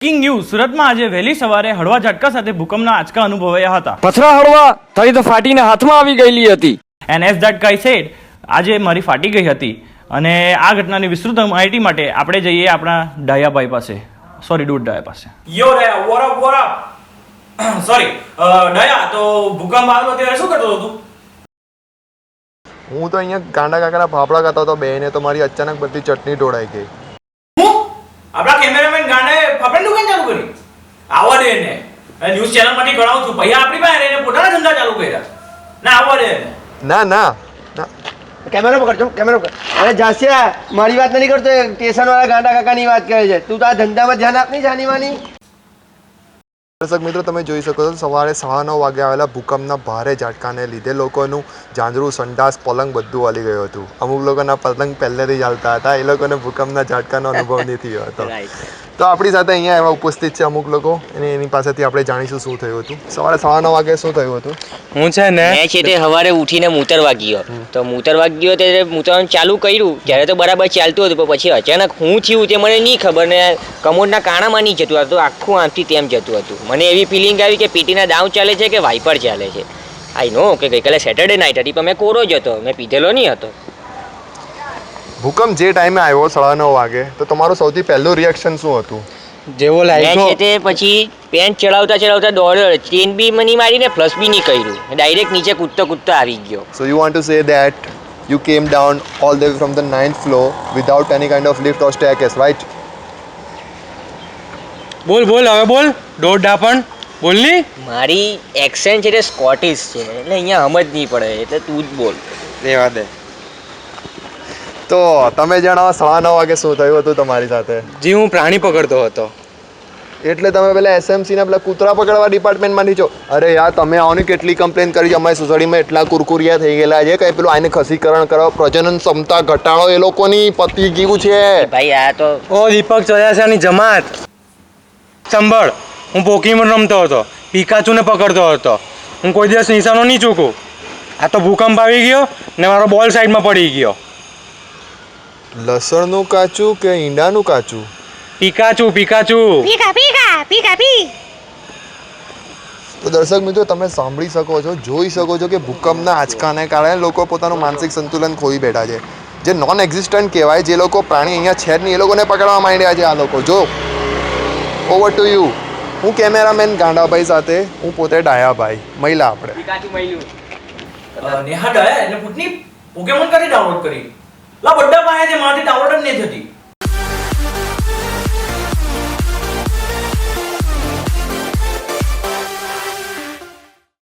King news સુરતમાં આજે વહેલી સવારે હળવા ઝટકા સાથે ભૂકંપના આંચકા અનુભવાયા હતા. પથરા હળવા થઈ તો ફાટીને હાથમાં આવી ગયેલી હતી. And as that guy said આજે મારી ફાટી ગઈ હતી. અને આ ઘટનાની વિસ્તૃત માહિતી માટે આપણે જઈએ આપણા ડાયાભાઈ પાસે. સોરી ડૂડ ડાયા પાસે. યો ડાયા વોટ અપ સોરી ડાયા, તો ભૂકંપ આવ્યો ત્યારે શું કરતો હતો તું? હું તો અહીંયા ગાંડા કાકાના ફાફડા ખાતો હતો બેને, તો મારી અચાનક બધી ચટણી ઢોળાઈ ગઈ. આપણા કેમેરામેન ગાંડે ફાફડાની દુકાન ચાલુ કરી. આવવા દે ને, ન્યૂઝ ચેનલ માંથી ગણાવું છું ભૈયા આપણી પાસે એને પોતાના ધંધા ચાલુ કર્યા. ના આવવા દે ને. ના કેમેરો પકડજો, કેમેરો પકડ. અરે જાસ્યા, મારી વાત નથી કરતો, સ્ટેશન વાળા ગાંડા કાકાની વાત કરે છે. તું તો આ ધંધામાં ધ્યાન આપ નહીં જાની માની. દર્શક મિત્રો, તમે જોઈ શકો છો સવારે 9:30 વાગે આવેલા ભૂકંપના ભારે ઝાટકાને લીધે લોકોનું જાંજરું, સંડાસ, પલંગ બધું હલી ગયું હતું. અમુક લોકોના પલંગ પહેલેથી જ હાલતા હતા, એ લોકોને ભૂકંપના ઝાટકાનો અનુભવ નહીં થયો હતો. તો આપણી સાથે અહીંયા એવા ઉપસ્થિત છે અમુક લોકો, અને એની પાસેથી આપણે જાણીશું શું થયું હતું. સવારે 9:30 વાગે શું થયું હતું? હું છે ને મેં છે તે સવારે ઉઠીને મૂતરવા ગયો, તો મૂતરવા ગયો ત્યારે મૂતરવાનું ચાલુ કર્યું ત્યારે તો બરાબર ચાલતું હતું, પણ પછી અચાનક હું થયું તે મને નહીં ખબર ને કમોડના કાણામાં નહીં જતું હતું, આખું આમથી તેમ જતું હતું. મને એવી ફિલિંગ આવી કે પીટીના દાવ ચાલે છે કે વાઇપર ચાલે છે. આઈ નો કે ગઈકાલે સેટરડે નાઇટ હતી, પણ મેં કોરો જ હતો, મેં પીધેલો નહીં હતો. ભૂકંપ જે ટાઈમે આવ્યો 9:30 વાગે, તો તમારું સૌથી પહેલું રિએક્શન શું હતું? જેવો લાગ્યો છે તે પછી પેન્ટ ચડાવતા દોડ્યો, ચેન બી મની મારીને ફ્લશ બી નહીં કર્યું, ડાયરેક્ટ નીચે કૂદતો આવી ગયો. So you want to say that you came down all the way from the 9th floor without any kind of lift or staircase, right? બોલ હવે બોલ દોઢ પણ બોલની. મારી એક્સેન્ટ છે તે સ્કોટિશ છે એટલે અહીંયા સમજ નહીં પડે, એટલે તું જ બોલ. રેવા દે. તો તમે જણાવો 9:30 વાગે શું થયું હતું તમારી સાથે? જી હું પ્રાણી પકડતો હતો. એટલે તમે પેલા એસએમસી ના પેલા કૂતરા પકડવા ડિપાર્ટમેન્ટમાંથી છો? અરે યાર, તમે આની કેટલી કમ્પ્લેન કરી છે. અમારી સોસાયટીમાં એટલા કુરકુરિયા થઈ ગયેલા છે કે પેલું આને ખસીકરણ કરો, પ્રજનન ક્ષમતા ઘટાડો, એ લોકોની પતી ગયું છે. ભાઈ આ તો ઓ દીપક ચોર્યાસાની જમાત સંભળ, હું પોકીમોન રમતો હતો, પિકાચુને પકડતો હતો. હું કોઈ દિવસ નિશાનો નહીં ચૂકું. આ તો ભૂકંપ આવી ગયો ને મારો બોલ સાઈડમાં પડી ગયો. લસણનું કાચું કે ઈંડાનું કાચું? પિકાચુ તો દર્શક મિત્રો, તમે સાંભળી શકો છો, જોઈ શકો છો કે ભૂકંપના આંચકાને કારણે લોકો પોતાનું માનસિક સંતુલન ખોઈ બેઠા છે. જે નોન એક્ઝિસ્ટન્ટ કહેવાય, જે લોકો પ્રાણી અહીંયા છે જ નહીં, એ લોકોને પકડવા માંડ્યા છે આ લોકો. જો ઓવર ટુ યુ. હું કેમેરામેન ગાંડાભાઈ સાથે, હું પોતે ડાયાભાઈ, મહિલા આપણે. નેહા ડાયા એને પૂછની પોકેમોન ક્યાંથી ડાઉનલોડ કરી? લા બड्डा પાસે છે, મારાથી ડાઉનલોડ જ નહીં થતી.